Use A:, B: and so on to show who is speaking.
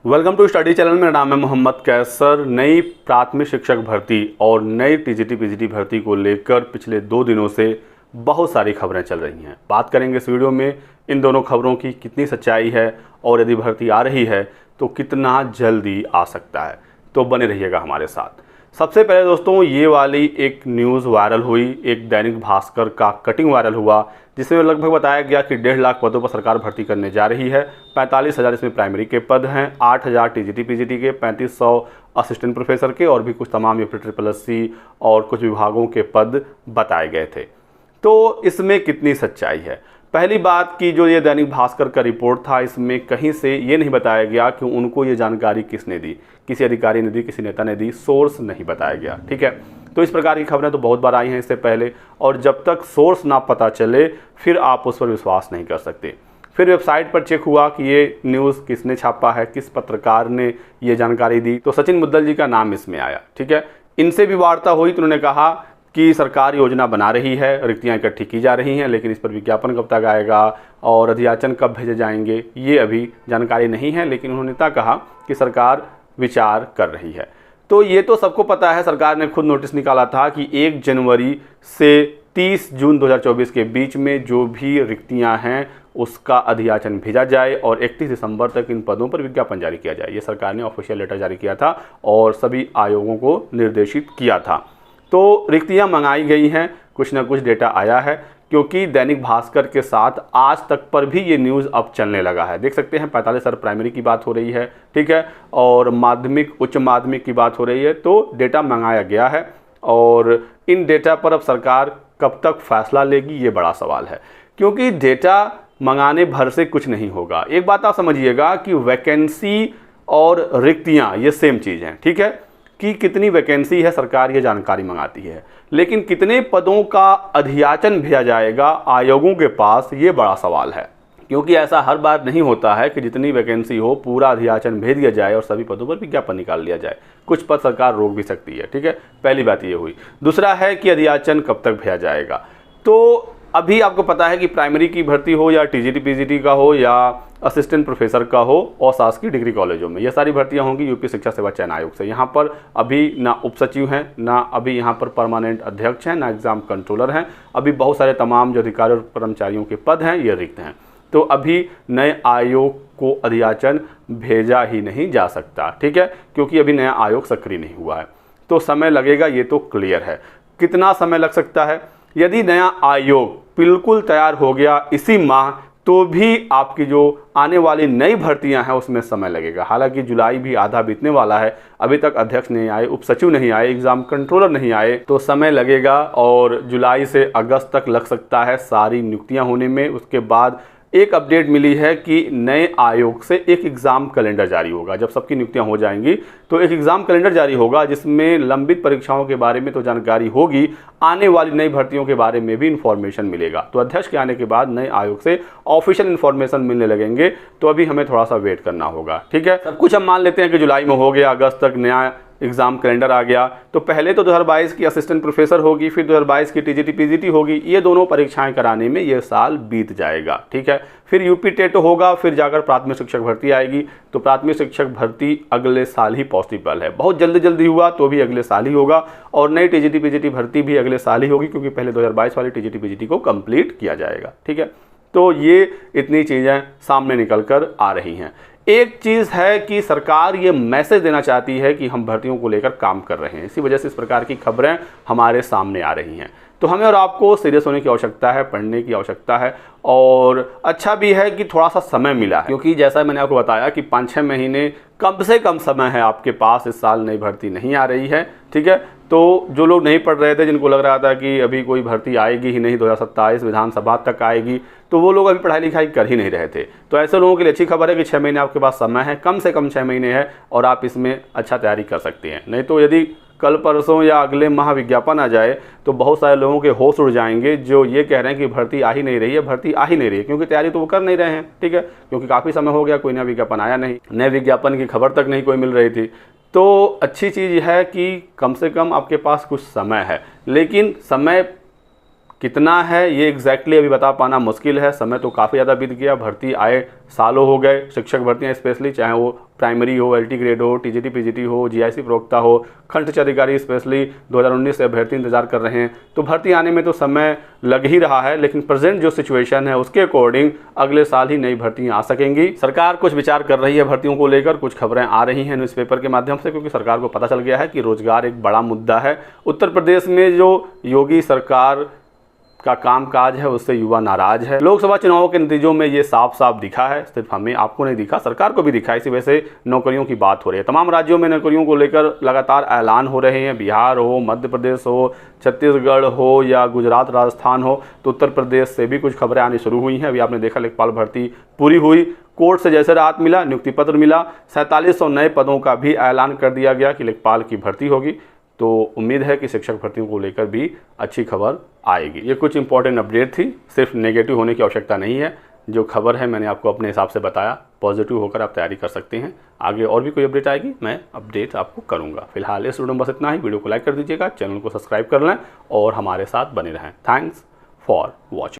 A: Welcome to study channel. मेरा नाम है मोहम्मद कैसर। नई प्राथमिक शिक्षक भर्ती और नई टीजीटी पीजीटी भर्ती को लेकर पिछले 2 दिनों से बहुत सारी खबरें चल रही हैं। बात करेंगे इस वीडियो में इन दोनों खबरों की कितनी सच्चाई है और यदि भर्ती आ रही है तो कितना जल्दी आ सकता है। तो बने रहिएगा हमारे साथ। सबसे पहले दोस्तों, ये वाली एक न्यूज़ वायरल हुई, एक दैनिक भास्कर का कटिंग वायरल हुआ जिसमें लगभग बताया गया कि 1.5 लाख पदों पर सरकार भर्ती करने जा रही है। 45,000 इसमें प्राइमरी के पद हैं, 8,000 टीजीटी पीजीटी के, 3500 असिस्टेंट प्रोफेसर के और भी कुछ तमाम या SSC और कुछ विभागों के पद बताए गए थे। तो इसमें कितनी सच्चाई है? पहली बात कि जो ये दैनिक भास्कर का रिपोर्ट था, इसमें कहीं से ये नहीं बताया गया कि उनको ये जानकारी किसने दी, किसी अधिकारी ने दी, किसी नेता ने दी, सोर्स नहीं बताया गया। ठीक है, तो इस प्रकार की खबरें तो बहुत बार आई हैं इससे पहले, और जब तक सोर्स ना पता चले फिर आप उस पर विश्वास नहीं कर सकते। फिर वेबसाइट पर चेक हुआ कि ये न्यूज़ किसने छापा है, किस पत्रकार ने ये जानकारी दी, तो सचिन मुद्दल जी का नाम इसमें आया। ठीक है, इनसे भी वार्ता हुई तो उन्होंने कहा कि सरकार योजना बना रही है, रिक्तियाँ इकट्ठी की जा रही हैं, लेकिन इस पर विज्ञापन कब तक आएगा और अधियाचन कब भेजे जाएंगे ये अभी जानकारी नहीं है। लेकिन उन्होंने कहा कि सरकार विचार कर रही है। तो ये तो सबको पता है, सरकार ने खुद नोटिस निकाला था कि 1 जनवरी से 30 जून 2024 के बीच में जो भी रिक्तियां हैं उसका अधियाचन भेजा जाए और 31 दिसंबर तक इन पदों पर विज्ञापन जारी किया जाए। ये सरकार ने ऑफिशियल लेटर जारी किया था और सभी आयोगों को निर्देशित किया था। तो रिक्तियां मंगाई गई हैं, कुछ ना कुछ डेटा आया है, क्योंकि दैनिक भास्कर के साथ आज तक पर भी ये न्यूज़ अब चलने लगा है। देख सकते हैं 45,000 प्राइमरी की बात हो रही है, ठीक है, और माध्यमिक उच्च माध्यमिक की बात हो रही है। तो डेटा मंगाया गया है और इन डेटा पर अब सरकार कब तक फैसला लेगी ये बड़ा सवाल है, क्योंकि डेटा मंगाने भर से कुछ नहीं होगा। एक बात आप समझिएगा कि वैकेंसी और रिक्तियाँ ये सेम चीज़ हैं। ठीक है, कि कितनी वैकेंसी है सरकार ये जानकारी मंगाती है, लेकिन कितने पदों का अधियाचन भेजा जाएगा आयोगों के पास ये बड़ा सवाल है। क्योंकि ऐसा हर बार नहीं होता है कि जितनी वैकेंसी हो पूरा अधियाचन भेज दिया जाए और सभी पदों पर विज्ञापन निकाल लिया जाए। कुछ पद सरकार रोक भी सकती है। ठीक है, पहली बात ये हुई। दूसरा है कि अधियाचन कब तक भेजा जाएगा। तो अभी आपको पता है कि प्राइमरी की भर्ती हो या टीजीटी पीजीटी का हो या असिस्टेंट प्रोफेसर का हो और शासकीय डिग्री कॉलेजों में, ये सारी भर्तियां होंगी यूपी शिक्षा सेवा चयन आयोग से। यहाँ पर अभी ना उप सचिव हैं, ना अभी यहाँ पर परमानेंट अध्यक्ष हैं, ना एग्जाम कंट्रोलर हैं। अभी बहुत सारे तमाम जो अधिकारी और कर्मचारियों के पद हैं ये रिक्त हैं। तो अभी नए आयोग को अधियाचन भेजा ही नहीं जा सकता। ठीक है, क्योंकि अभी नया आयोग सक्रिय नहीं हुआ है। तो समय लगेगा, ये तो क्लियर है। कितना समय लग सकता है? यदि नया आयोग बिल्कुल तैयार हो गया इसी माह तो भी आपकी जो आने वाली नई भर्तियां हैं उसमें समय लगेगा। हालांकि जुलाई भी आधा बीतने वाला है, अभी तक अध्यक्ष नहीं आए, उप सचिव नहीं आए, एग्जाम कंट्रोलर नहीं आए, तो समय लगेगा और जुलाई से अगस्त तक लग सकता है सारी नियुक्तियां होने में। उसके बाद एक अपडेट मिली है कि नए आयोग से एक एग्ज़ाम कैलेंडर जारी होगा। जब सबकी नियुक्तियां हो जाएंगी तो एक एग्ज़ाम कैलेंडर जारी होगा जिसमें लंबित परीक्षाओं के बारे में तो जानकारी होगी, आने वाली नई भर्तियों के बारे में भी इंफॉर्मेशन मिलेगा। तो अध्यक्ष के आने के बाद नए आयोग से ऑफिशियल इंफॉर्मेशन मिलने लगेंगे। तो अभी हमें थोड़ा सा वेट करना होगा। ठीक है, सब कुछ हम मान लेते हैं कि जुलाई में हो गया, अगस्त तक नया एग्ज़ाम कैलेंडर आ गया, तो पहले तो 2022 की असिस्टेंट प्रोफेसर होगी, फिर 2022 की टीजीटी पीजीटी होगी। ये दोनों परीक्षाएं कराने में ये साल बीत जाएगा। ठीक है, फिर यूपी टेट होगा, फिर जाकर प्राथमिक शिक्षक भर्ती आएगी। तो प्राथमिक शिक्षक भर्ती अगले साल ही पॉसिबल है। बहुत जल्दी जल्दी हुआ तो भी अगले साल ही होगा और नई टीजीटी पीजीटी भर्ती भी अगले साल ही होगी, क्योंकि पहले 2022 वाली टीजीटी पीजीटी को कंप्लीट किया जाएगा। ठीक है, तो ये इतनी चीज़ें सामने निकल कर आ रही हैं। एक चीज़ है कि सरकार ये मैसेज देना चाहती है कि हम भर्तियों को लेकर काम कर रहे हैं, इसी वजह से इस प्रकार की खबरें हमारे सामने आ रही हैं। तो हमें और आपको सीरियस होने की आवश्यकता है, पढ़ने की आवश्यकता है, और अच्छा भी है कि थोड़ा सा समय मिला है, क्योंकि जैसा मैंने आपको बताया कि 5-6 महीने कम से कम समय है आपके पास। इस साल नई भर्ती नहीं आ रही है। ठीक है, तो जो लोग नहीं पढ़ रहे थे, जिनको लग रहा था कि अभी कोई भर्ती आएगी ही नहीं, 2027 विधानसभा तक आएगी, तो वो लोग अभी पढ़ाई लिखाई कर ही नहीं रहे थे। तो ऐसे लोगों के लिए अच्छी खबर है कि 6 महीने आपके पास समय है, कम से कम 6 महीने है, और आप इसमें अच्छा तैयारी कर सकते हैं। नहीं तो यदि कल परसों या अगले माह विज्ञापन आ जाए तो बहुत सारे लोगों के होश उड़ जाएंगे जो ये कह रहे हैं कि भर्ती आ ही नहीं रही है, भर्ती आ ही नहीं रही है, क्योंकि तैयारी तो वो कर नहीं रहे हैं। ठीक है, क्योंकि काफ़ी समय हो गया, कोई नया विज्ञापन आया नहीं, नए विज्ञापन की खबर तक नहीं कोई मिल रही थी। तो अच्छी चीज़ है कि कम से कम आपके पास कुछ समय है, लेकिन समय कितना है ये एग्जैक्टली अभी बता पाना मुश्किल है, समय तो काफ़ी ज़्यादा बीत गया, भर्ती आए सालों हो गए। शिक्षक भर्तियाँ स्पेशली, चाहे वो प्राइमरी हो, एलटी ग्रेड हो, टीजीटी पीजीटी हो, जीआईसी प्रवक्ता हो, खंड शिक्षा अधिकारी स्पेशली 2019 से अभ्यर्थी इंतजार कर रहे हैं। तो भर्ती आने में तो समय लग ही रहा है, लेकिन प्रेजेंट जो सिचुएशन है उसके अकॉर्डिंग अगले साल ही नई भर्तियाँ आ सकेंगी। सरकार कुछ विचार कर रही है भर्तियों को लेकर, कुछ खबरें आ रही हैं न्यूज़पेपर के माध्यम से, क्योंकि सरकार को पता चल गया है कि रोजगार एक बड़ा मुद्दा है। उत्तर प्रदेश में जो योगी सरकार का कामकाज है उससे युवा नाराज है। लोकसभा चुनावों के नतीजों में ये साफ साफ दिखा है, सिर्फ हमें आपको नहीं दिखा, सरकार को भी दिखा। इसी वजह से नौकरियों की बात हो रही है। तमाम राज्यों में नौकरियों को लेकर लगातार ऐलान हो रहे हैं, बिहार हो, मध्य प्रदेश हो, छत्तीसगढ़ हो या गुजरात राजस्थान हो। तो उत्तर प्रदेश से भी कुछ खबरें आनी शुरू हुई हैं। अभी आपने देखा लेखपाल भर्ती पूरी हुई, कोर्ट से जैसे राहत मिला, नियुक्ति पत्र मिला, 4700 नए पदों का भी ऐलान कर दिया गया कि लेखपाल की भर्ती होगी। तो उम्मीद है कि शिक्षक भर्तियों को लेकर भी अच्छी खबर आएगी। ये कुछ इंपॉर्टेंट अपडेट थी, सिर्फ नेगेटिव होने की आवश्यकता नहीं है। जो खबर है मैंने आपको अपने हिसाब से बताया, पॉजिटिव होकर आप तैयारी कर सकते हैं। आगे और भी कोई अपडेट आएगी मैं अपडेट आपको करूंगा। फिलहाल इस वीडियो में बस इतना ही। वीडियो को लाइक कर दीजिएगा, चैनल को सब्सक्राइब कर लें और हमारे साथ बने रहें। Thanks for watching.